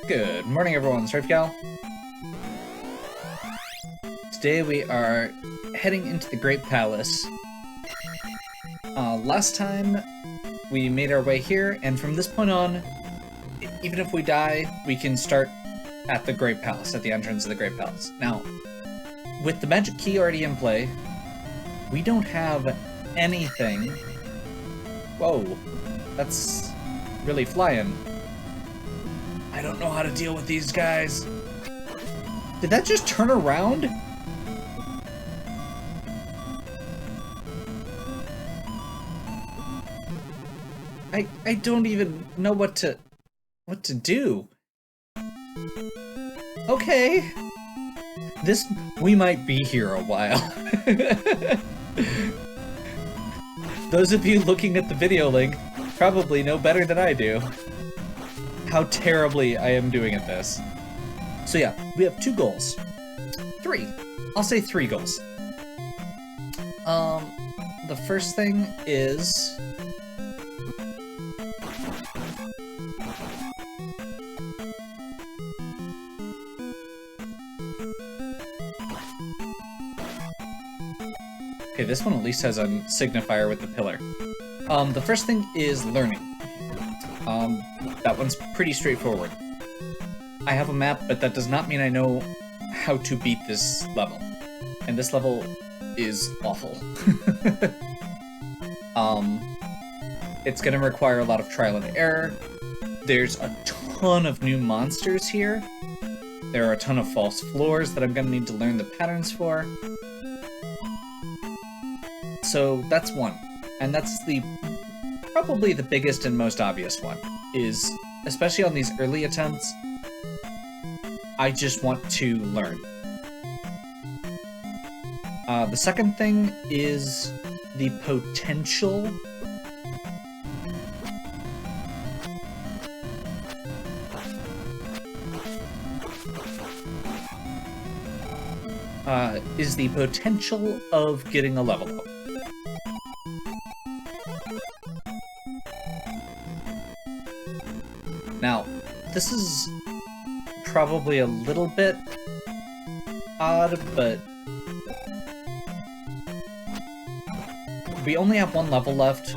Good morning, everyone. StrifeGal. Today we are heading into the Great Palace. Last time we made our way here, and from this point on, even if we die, we can start at the Great Palace, at the entrance of the Great Palace. Now, with the magic key already in play, we don't have anything. Whoa, that's really flying. I don't know how to deal with these guys. Did that just turn around? I don't even know what to do. Okay. We might be here a while. Those of you looking at the video link probably know better than I do how terribly I am doing at this. So yeah, we have 2 goals. 3. I'll say 3 goals. The first thing is okay, this one at least has a signifier with the pillar. The first thing is learning. That one's pretty straightforward. I have a map, but that does not mean I know how to beat this level. And this level is awful. It's gonna require a lot of trial and error. There's a ton of new monsters here. There are a ton of false floors that I'm gonna need to learn the patterns for. So that's one. And that's probably the biggest and most obvious one, is, especially on these early attempts, I just want to learn. The second thing is the potential of getting a level up. Now, this is probably a little bit odd, but we only have 1 level left.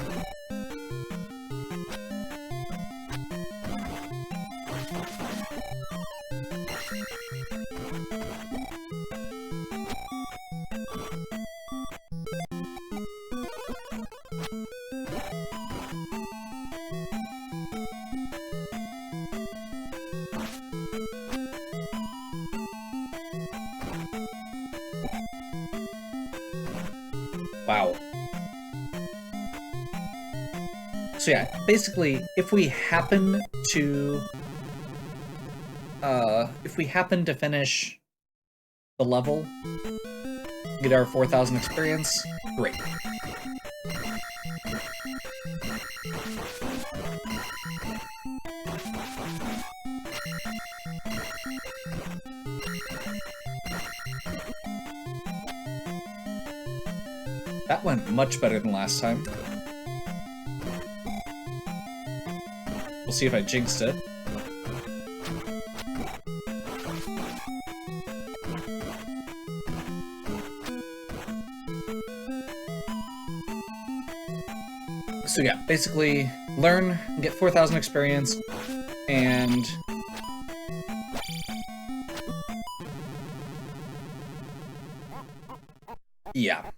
Wow. So yeah, basically, if we happen to finish the level, get our 4,000 experience, great. That went much better than last time. We'll see if I jinxed it. So yeah, basically learn, get 4,000 experience, and yeah.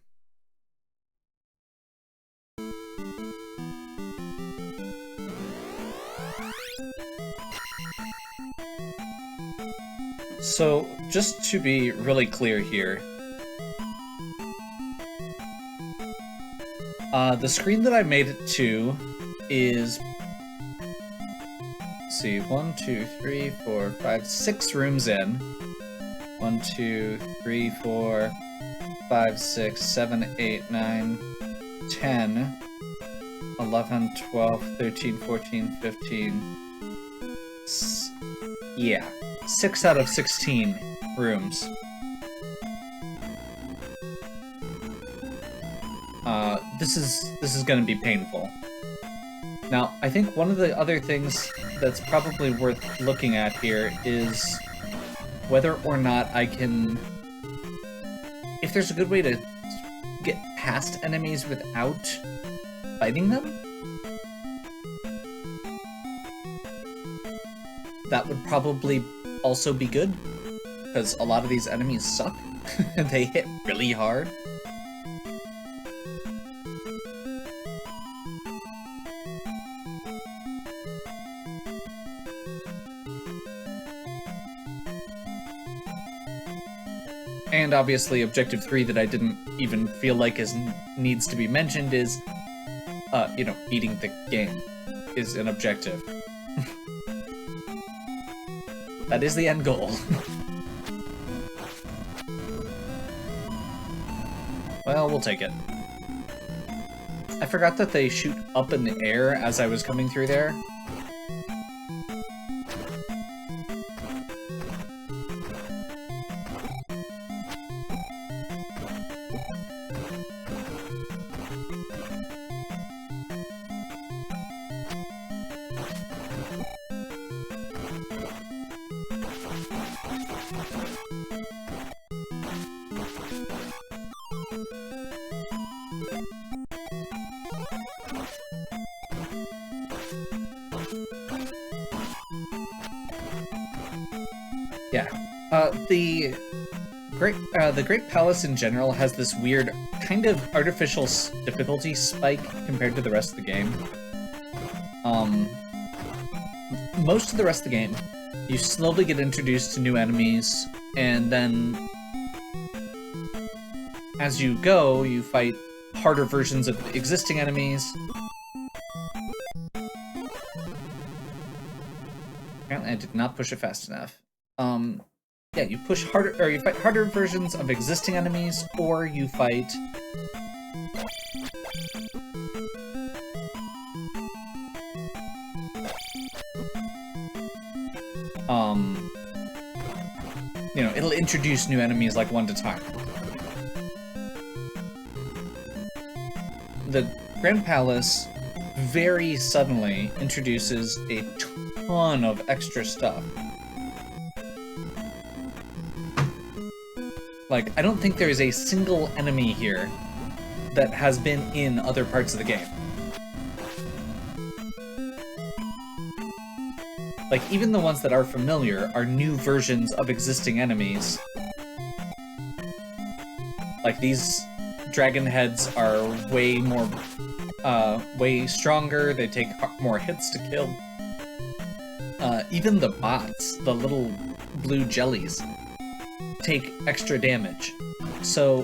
So, just to be really clear here, the screen that I made it to is, let's see, 1, 2, 3, 4, 5, 6 rooms in. 1, 2, 3, 4, 5, 6, 7, 8, 9, 10, 11, 12, 13, 14, 15. Yeah. 6 out of 16 rooms. This is gonna be painful. Now, I think one of the other things that's probably worth looking at here is whether or not I can... If there's a good way to get past enemies without fighting them? That would probably also be good, because a lot of these enemies suck. They hit really hard. And obviously, Objective 3 that I didn't even feel like needs to be mentioned is, you know, beating the game is an objective. That is the end goal. Well, we'll take it. I forgot that they shoot up in the air as I was coming through there. Yeah. The Great Palace in general has this weird kind of artificial difficulty spike compared to the rest of the game. Most of the rest of the game, you slowly get introduced to new enemies, and then as you go, you fight harder versions of existing enemies. Apparently I did not push it fast enough. Yeah, you push harder, or you fight harder versions of existing enemies, or you fight... you know, it'll introduce new enemies like one at a time. The Grand Palace very suddenly introduces a ton of extra stuff. Like, I don't think there is a single enemy here that has been in other parts of the game. Like, even the ones that are familiar are new versions of existing enemies. Like, these dragon heads are way more, way stronger, they take more hits to kill. Even the bots, the little blue jellies, take extra damage. So,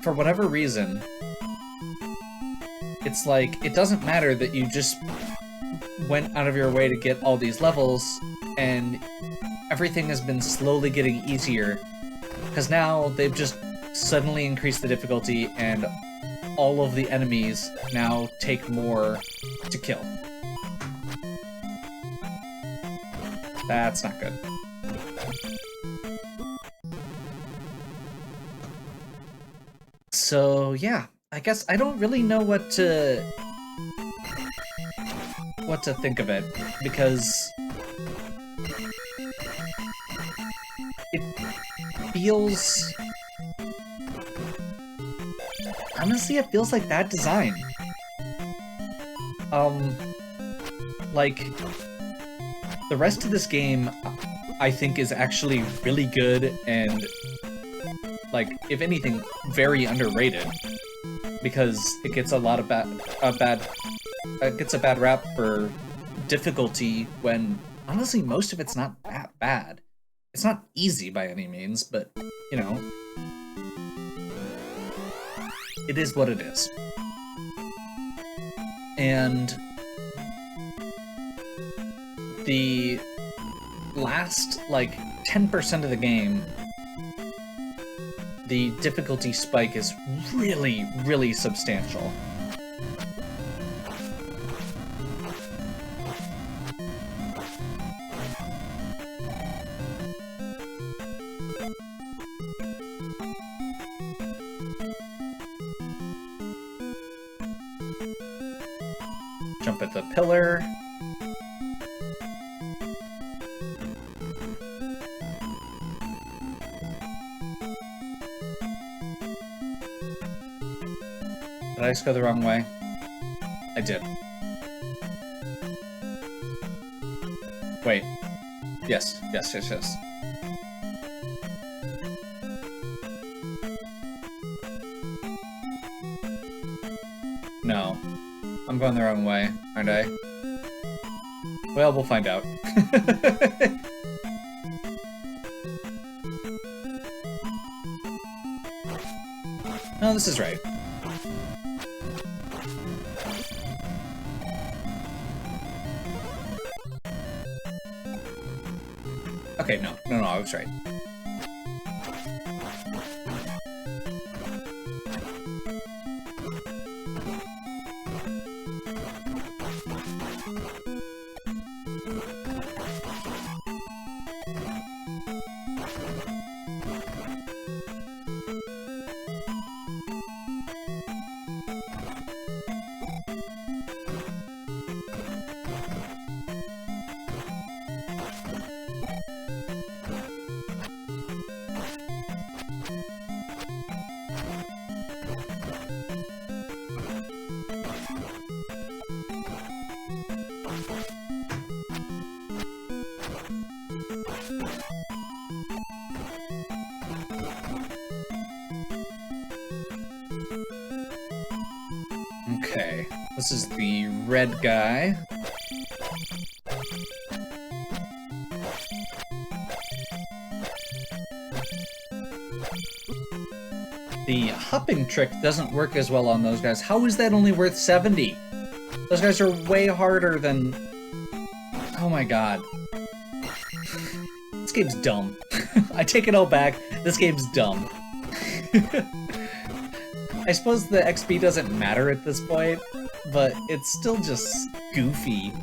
for whatever reason, it's like, it doesn't matter that you just went out of your way to get all these levels, and everything has been slowly getting easier, because now they've just suddenly increased the difficulty, and all of the enemies now take more to kill. That's not good. So, yeah, I guess I don't really know what to think of it, because it feels... Honestly, it feels like bad design. Like, the rest of this game, I think, is actually really good and, like, if anything, very underrated, because it gets a lot of gets a bad rap for difficulty when, honestly, most of it's not that bad. It's not easy by any means, but, you know, it is what it is. And the last, like, 10% of the game, the difficulty spike is really, really substantial. Jump it. pillar. Did I just go the wrong way? I did. Wait. Yes. No. I'm going the wrong way, aren't I? Well, we'll find out. No, this is right. Okay, no, I was right. Okay, this is the red guy. The hopping trick doesn't work as well on those guys. How is that only worth 70? Those guys are way harder than... Oh my god. This game's dumb. I take it all back. This game's dumb. I suppose the XP doesn't matter at this point, but it's still just goofy.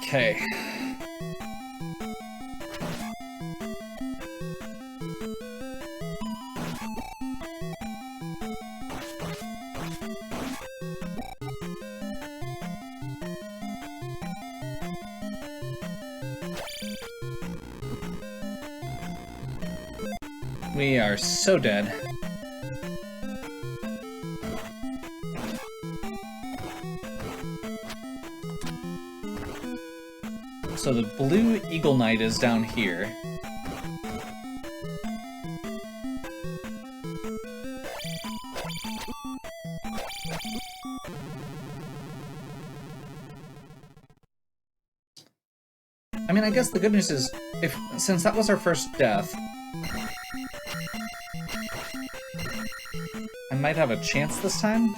Okay. We are so dead. So the blue Eagle Knight is down here. I mean, I guess the good news is, since that was our first death, I might have a chance this time.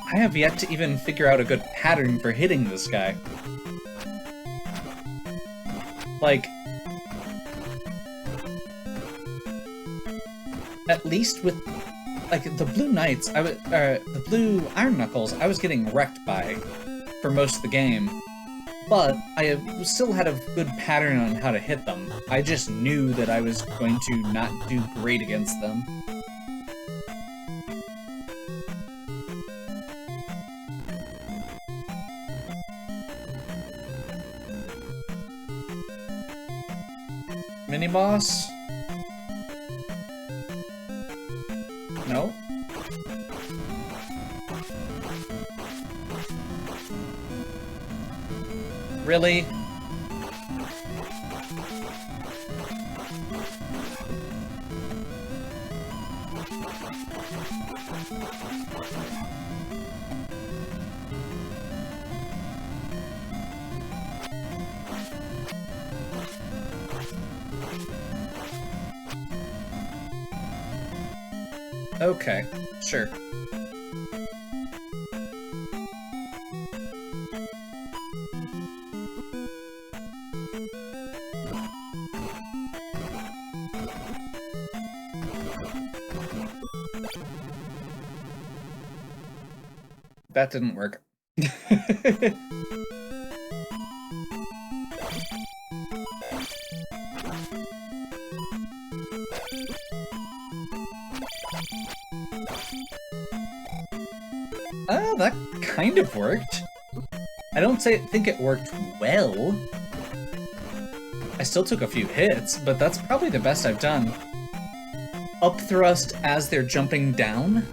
I have yet to even figure out a good pattern for hitting this guy. Like, at least with, like, the Blue Knights, the Blue Iron Knuckles, I was getting wrecked by for most of the game, but I still had a good pattern on how to hit them. I just knew that I was going to not do great against them. Mini-boss? No? Really? Okay, sure. That didn't work. That kind of worked. I don't think it worked well. I still took a few hits, but that's probably the best I've done. Up thrust as they're jumping down.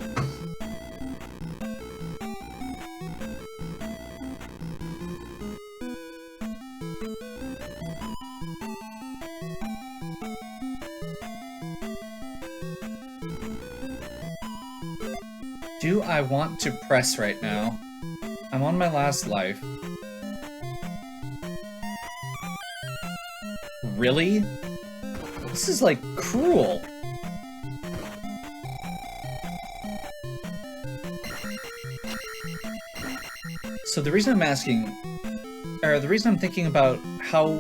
Do I want to press right now? I'm on my last life. Really? This is like cruel. So the reason I'm asking, or the reason I'm thinking about how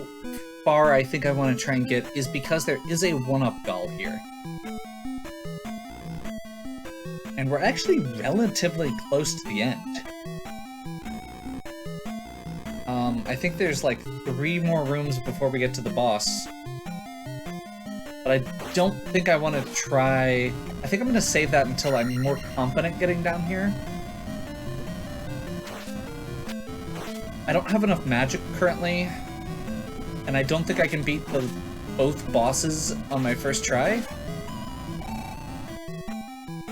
far I think I want to try and get is because there is a one-up doll here. And we're actually relatively close to the end. I think there's like 3 more rooms before we get to the boss. But I don't think I want to try... I think I'm going to save that until I'm more confident getting down here. I don't have enough magic currently. And I don't think I can beat both bosses on my first try.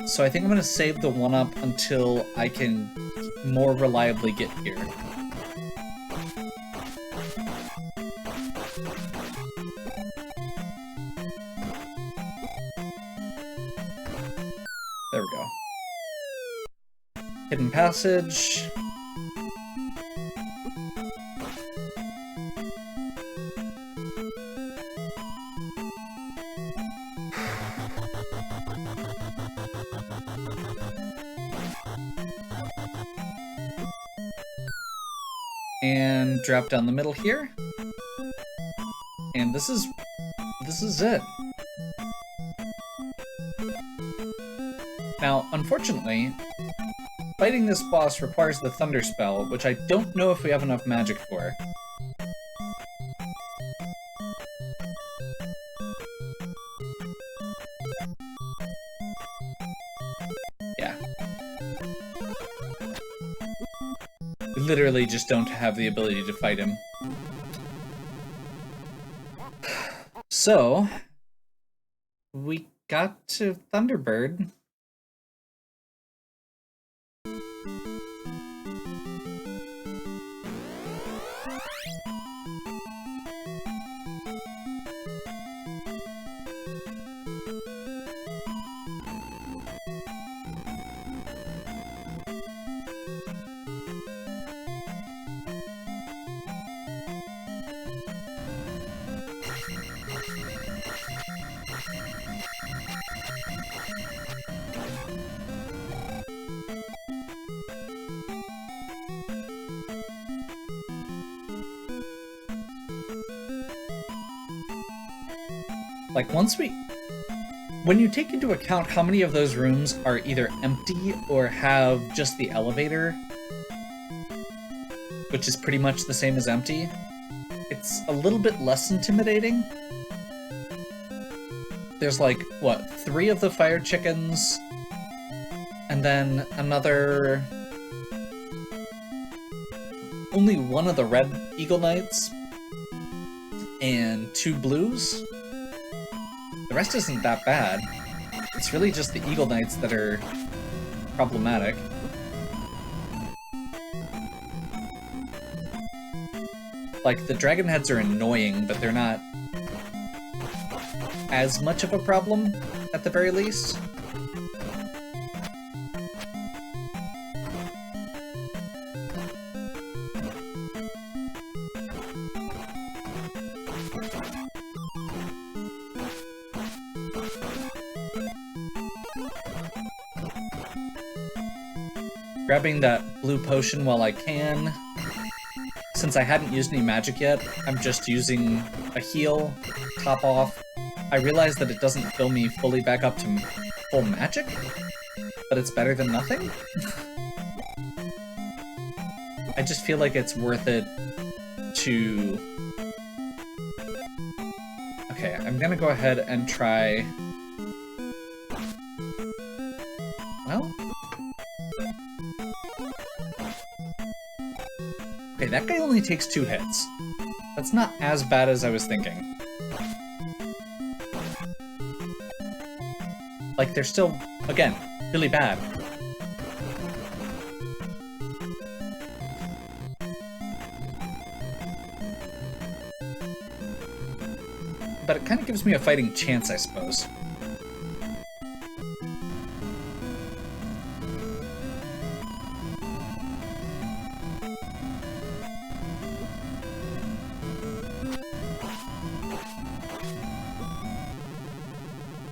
So I think I'm going to save the 1-up until I can more reliably get here. There we go. Hidden passage. And drop down the middle here. And this is it. Now, unfortunately, fighting this boss requires the Thunder Spell, which I don't know if we have enough magic for. Yeah. We literally just don't have the ability to fight him. So, we got to Thunderbird. Like, when you take into account how many of those rooms are either empty or have just the elevator, which is pretty much the same as empty, it's a little bit less intimidating. There's like, what, 3 of the fire chickens, and then another... only 1 of the red Eagle Knights, and 2 blues. The rest isn't that bad. It's really just the Eagle Knights that are problematic. Like, the dragon heads are annoying, but they're not as much of a problem, at the very least. Grabbing that blue potion while I can. Since I hadn't used any magic yet, I'm just using a heal, top off. I realize that it doesn't fill me fully back up to full magic, but it's better than nothing. I just feel like it's worth it to... Okay, I'm gonna go ahead and try... Well... Okay, that guy only takes 2 hits. That's not as bad as I was thinking. Like, they're still, again, really bad. But it kind of gives me a fighting chance, I suppose.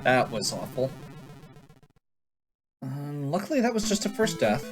That was awful. Luckily, that was just a first death.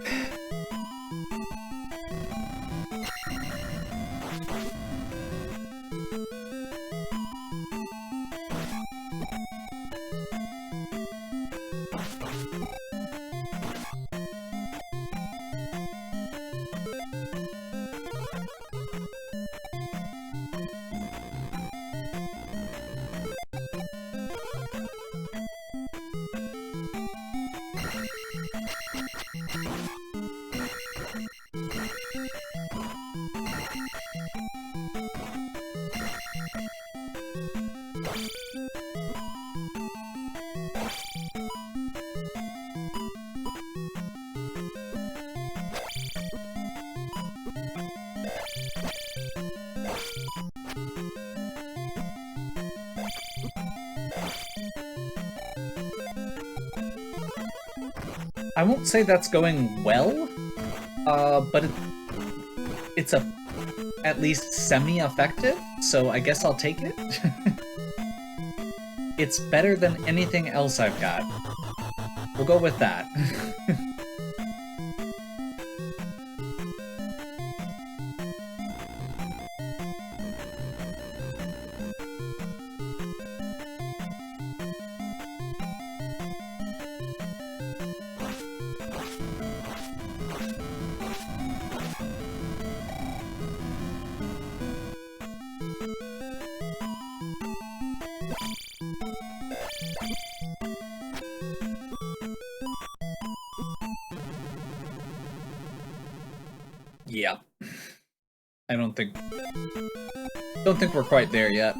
I won't say that's going well, but it's at least semi-effective, so I guess I'll take it. It's better than anything else I've got. We'll go with that. Yeah. I don't think we're quite there yet.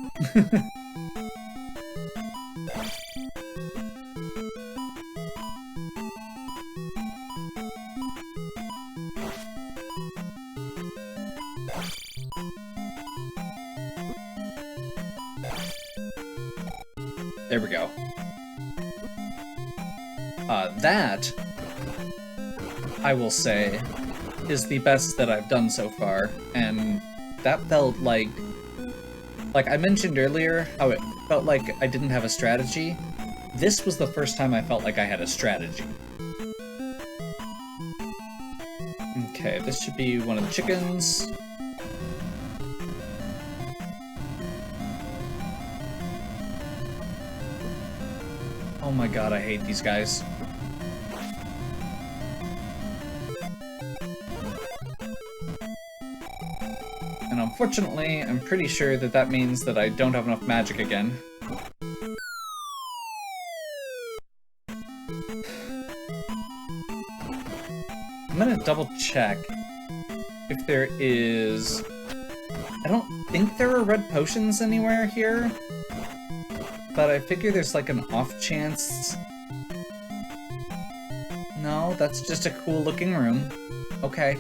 There we go. That, I will say, is the best that I've done so far, and that felt like I mentioned earlier how it felt like I didn't have a strategy. This was the first time I felt like I had a strategy. Okay, this should be one of the chickens. Oh my god, I hate these guys. And unfortunately, I'm pretty sure that that means that I don't have enough magic again. I'm gonna double check if there is... I don't think there are red potions anywhere here, but I figure there's like an off chance. No, that's just a cool looking room. Okay.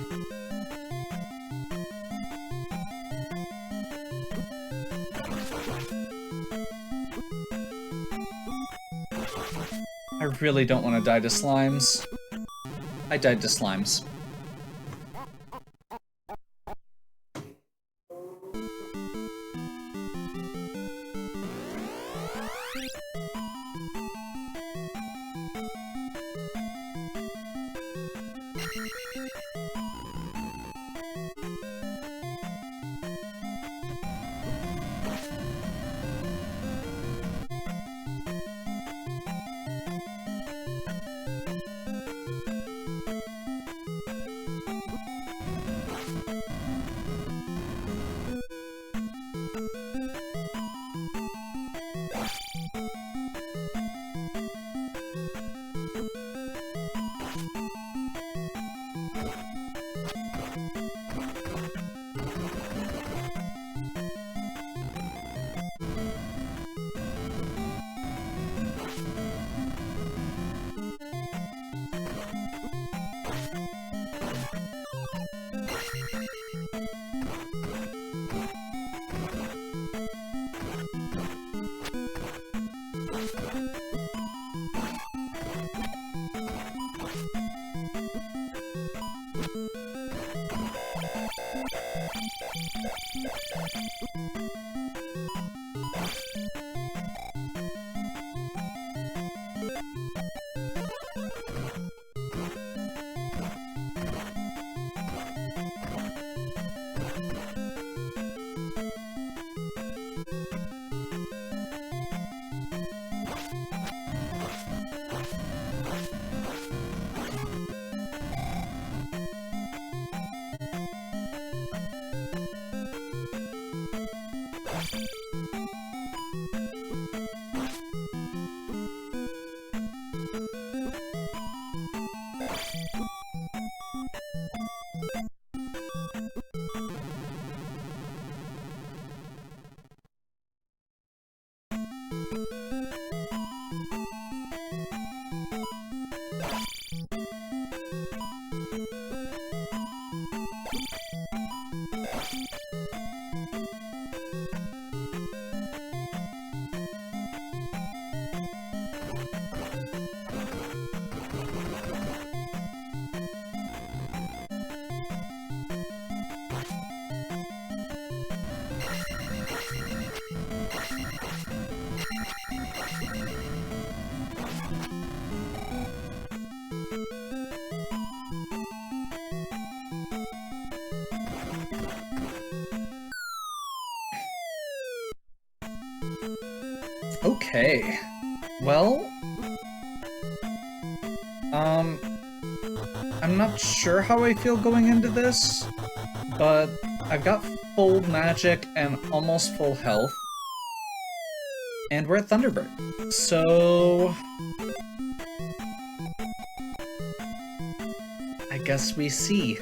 I really don't want to die to slimes. I died to slimes. Okay. Well, I'm not sure how I feel going into this, but I've got full magic and almost full health. And we're at Thunderbird. So I guess we see.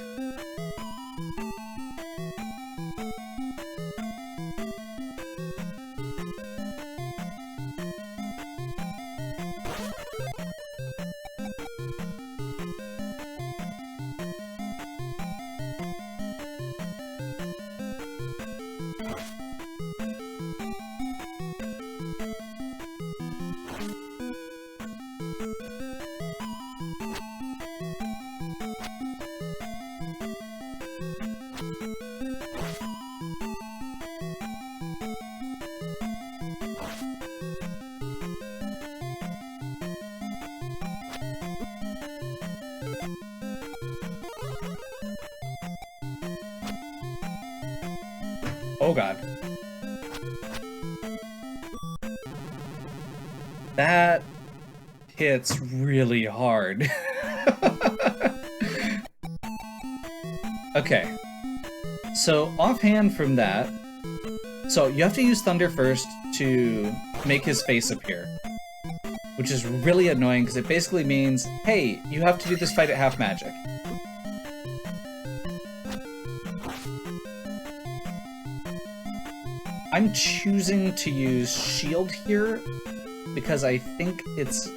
Oh god. That hits really hard. Okay. So offhand from that, so you have to use Thunder first to make his face appear, which is really annoying because it basically means, hey, you have to do this fight at half magic. I'm choosing to use shield here because I think it's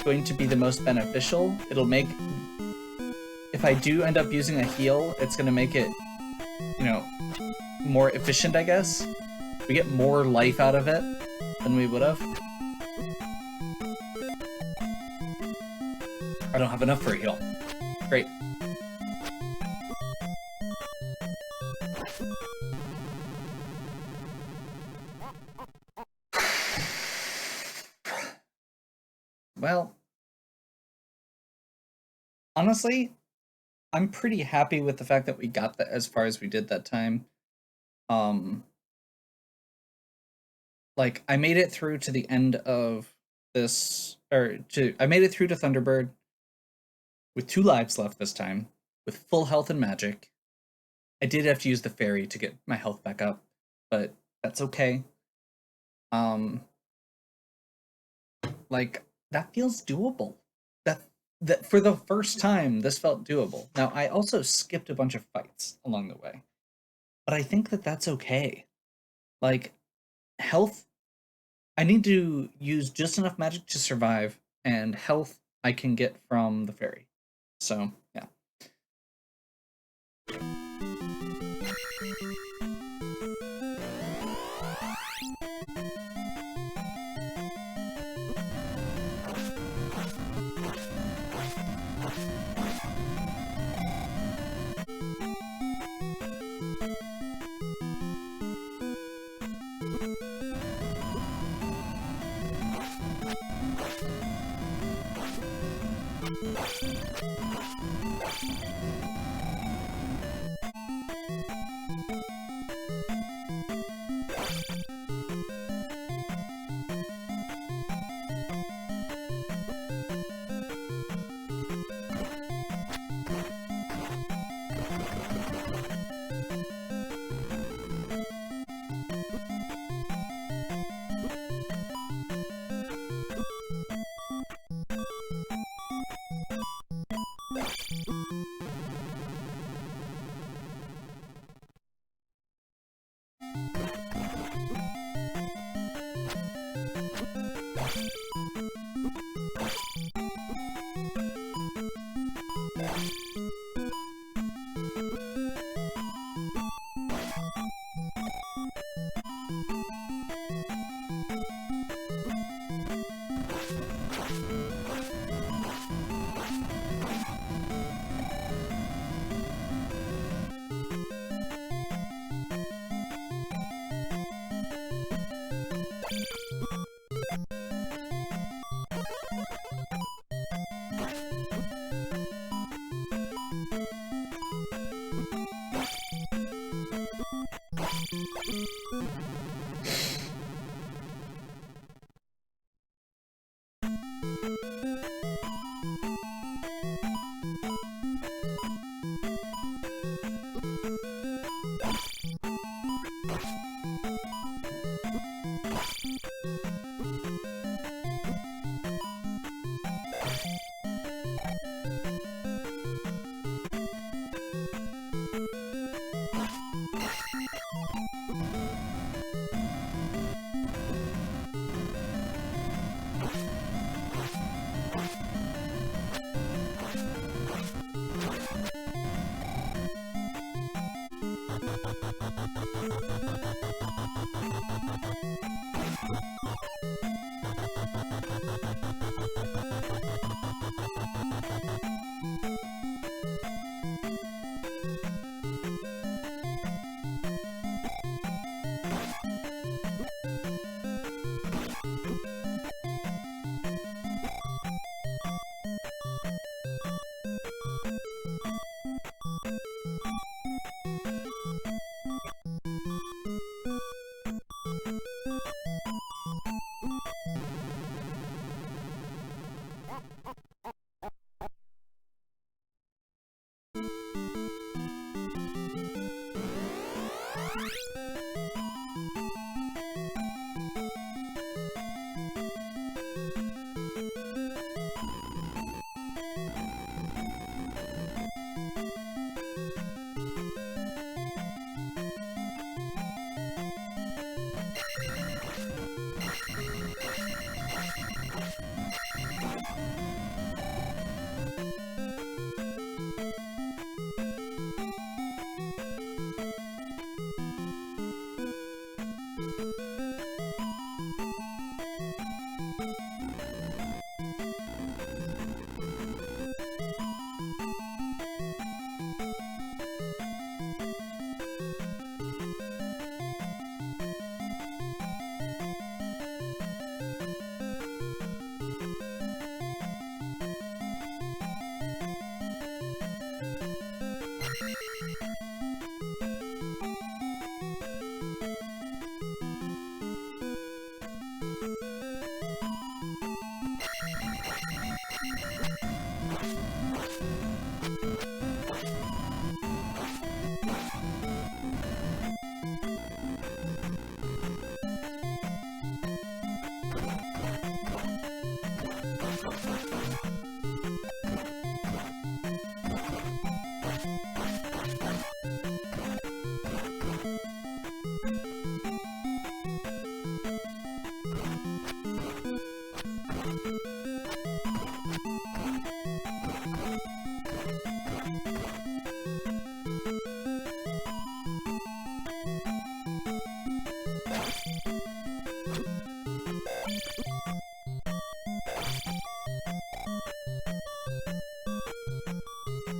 going to be the most beneficial. It'll make, if I do end up using a heal, it's going to make it, you know, more efficient, I guess. We get more life out of it than we would have. I don't have enough for a heal. Great. Well, honestly, I'm pretty happy with the fact that we got that as far as we did that time. Like, I made it through to the end of this, I made it through to Thunderbird with 2 lives left this time, with full health and magic. I did have to use the fairy to get my health back up, but that's okay. Like, that feels doable. That for the first time, this felt doable. Now, I also skipped a bunch of fights along the way, but I think that that's okay. Like, health, I need to use just enough magic to survive, and health I can get from the fairy. So, yeah.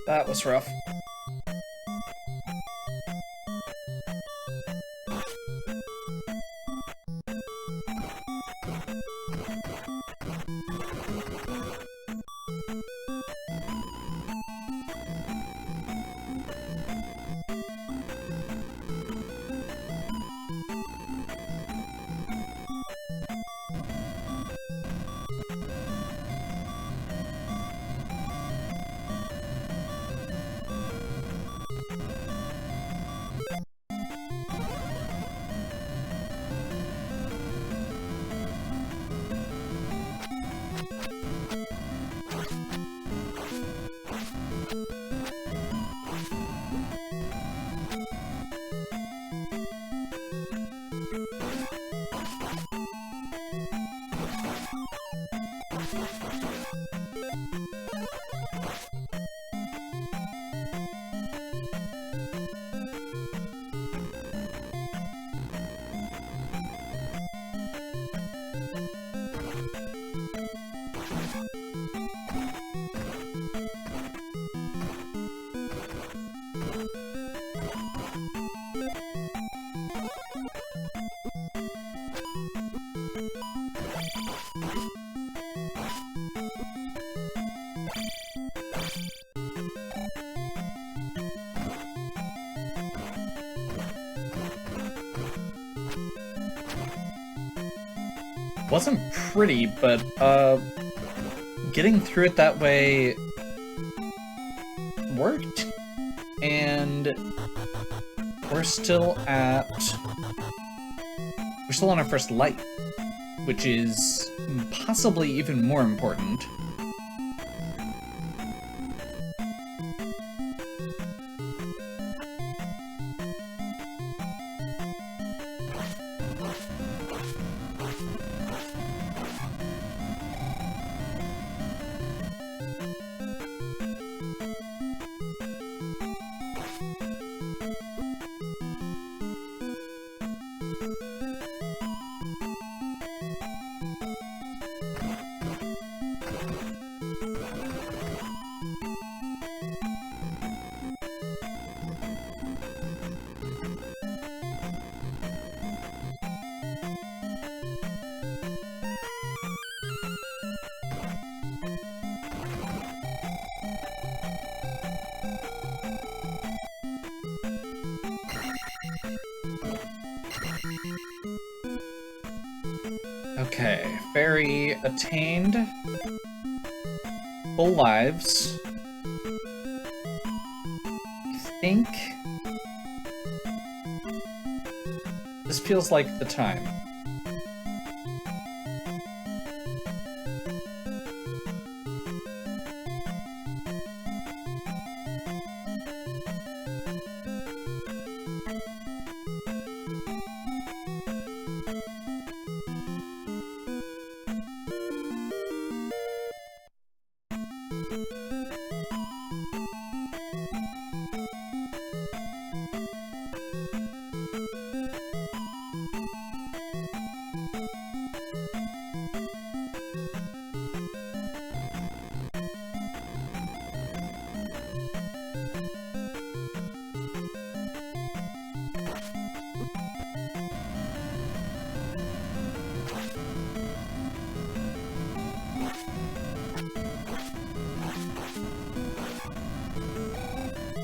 That was rough. Wasn't pretty, but getting through it that way worked, and we're still on our first light, which is possibly even more important. Okay, fairy attained. Full lives. I think this feels like the time.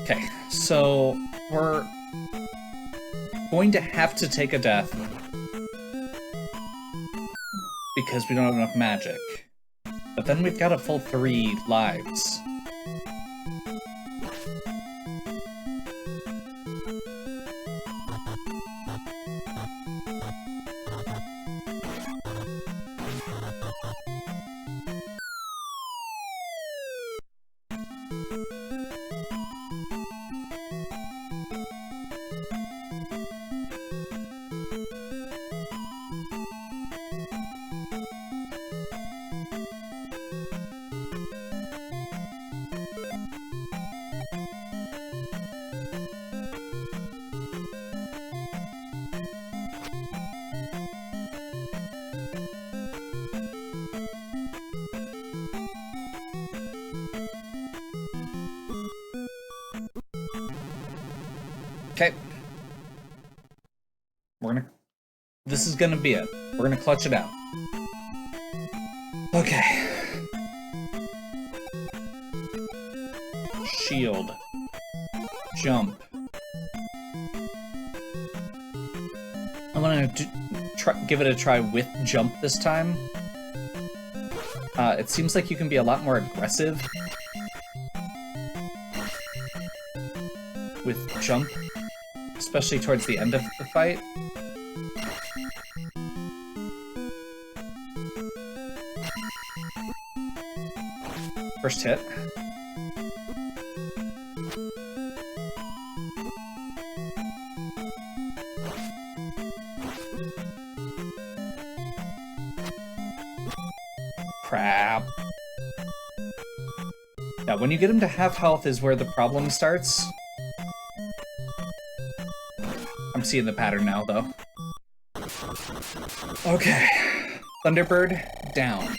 Okay, so we're going to have to take a death because we don't have enough magic. But then we've got a full 3 lives. Okay. This is gonna be it. We're gonna clutch it out. Okay. Shield. Jump. I'm gonna give it a try with jump this time. It seems like you can be a lot more aggressive with jump, especially towards the end of the fight. First hit. Crap. Yeah, when you get him to half health is where the problem starts. I'm seeing the pattern now, though. Okay. Thunderbird, down.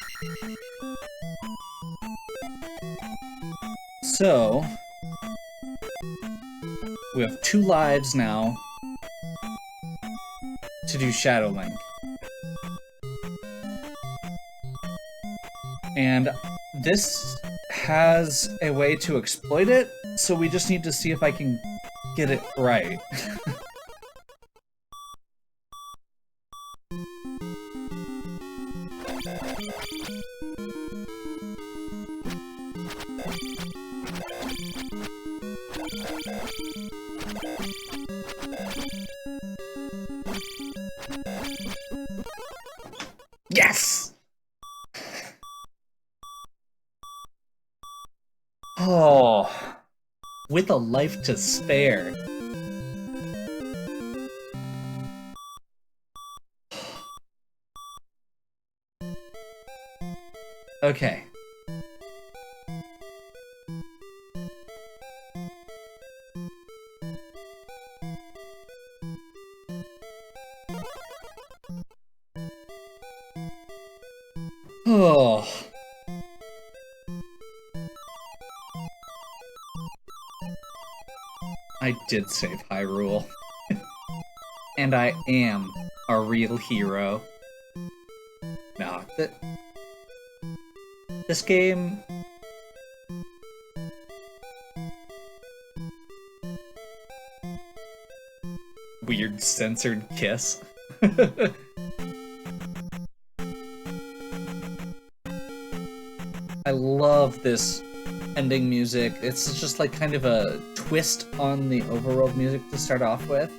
So, we have 2 lives now to do Shadow Link. And this has a way to exploit it, so we just need to see if I can get it right. Yes! Oh, with a life to spare. Okay. Oh. I did save Hyrule. And I am a real hero. Nah, this game... Weird censored kiss. I love this ending music. It's just like kind of a twist on the overworld music to start off with.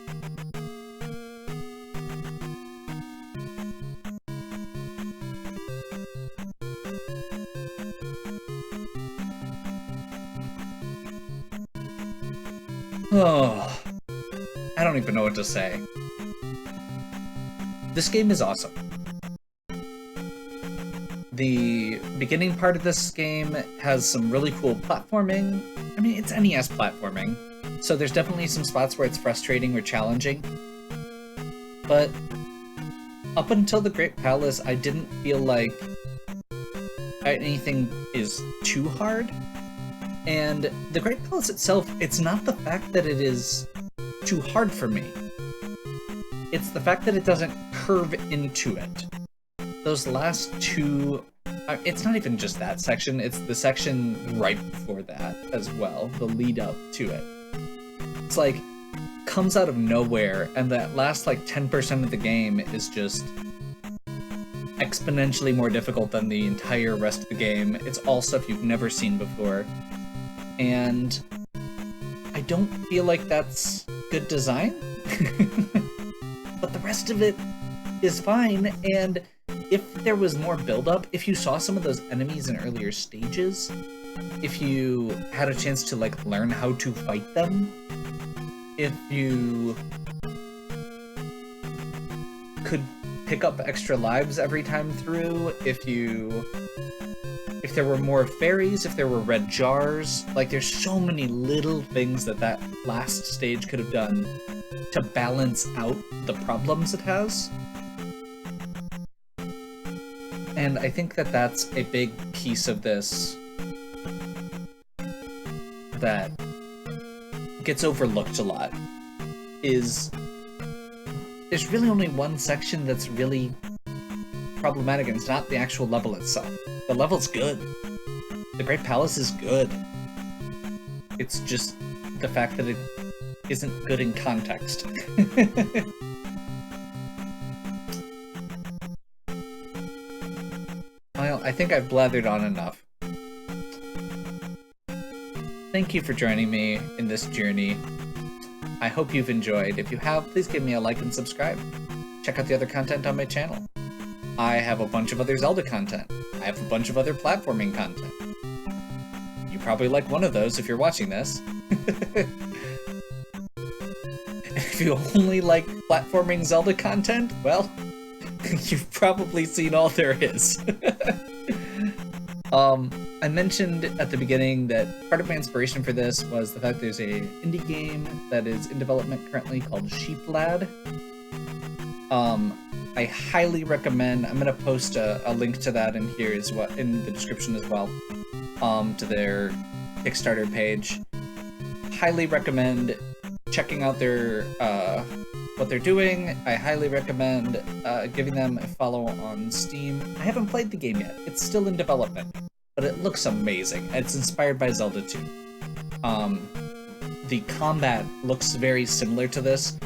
Oh, I don't even know what to say. This game is awesome. The beginning part of this game has some really cool platforming. I mean, it's NES platforming, so there's definitely some spots where it's frustrating or challenging. But up until the Great Palace, I didn't feel like anything is too hard. And the Great Palace itself, it's not the fact that it is too hard for me. It's the fact that it doesn't curve into it. Those last 2... it's not even just that section, it's the section right before that as well, the lead up to it. It's like, comes out of nowhere, and that last like 10% of the game is just exponentially more difficult than the entire rest of the game. It's all stuff you've never seen before. And I don't feel like that's good design. But the rest of it is fine, and if there was more build-up, if you saw some of those enemies in earlier stages, if you had a chance to like learn how to fight them, if you could pick up extra lives every time through, if there were more fairies, if there were red jars, like there's so many little things that that last stage could have done to balance out the problems it has. And I think that that's a big piece of this that gets overlooked a lot. is there's really only one section that's really problematic, and it's not the actual level itself. The level's good. The Great Palace is good. It's just the fact that it isn't good in context. Well, I think I've blathered on enough. Thank you for joining me in this journey. I hope you've enjoyed. If you have, please give me a like and subscribe. Check out the other content on my channel. I have a bunch of other Zelda content. I have a bunch of other platforming content. You probably like one of those if you're watching this. If you only like platforming Zelda content, well, you've probably seen all there is. I mentioned at the beginning that part of my inspiration for this was the fact there's a indie game that is in development currently called Sheeplad. I highly recommend. I'm gonna post a link to that in here as well, in the description as well, to their Kickstarter page. Highly recommend checking out their what they're doing. I highly recommend giving them a follow on Steam. I haven't played the game yet. It's still in development, but it looks amazing. It's inspired by Zelda 2. The combat looks very similar to this,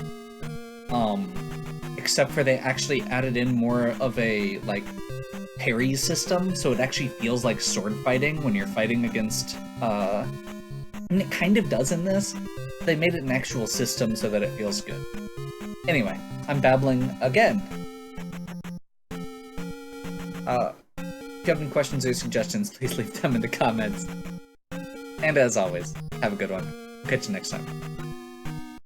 except for they actually added in more of a like parry system, so it actually feels like sword fighting when you're fighting against. And it kind of does in this. They made it an actual system so that it feels good. Anyway, I'm babbling again. If you have any questions or suggestions, please leave them in the comments. And as always, have a good one. Catch you next time.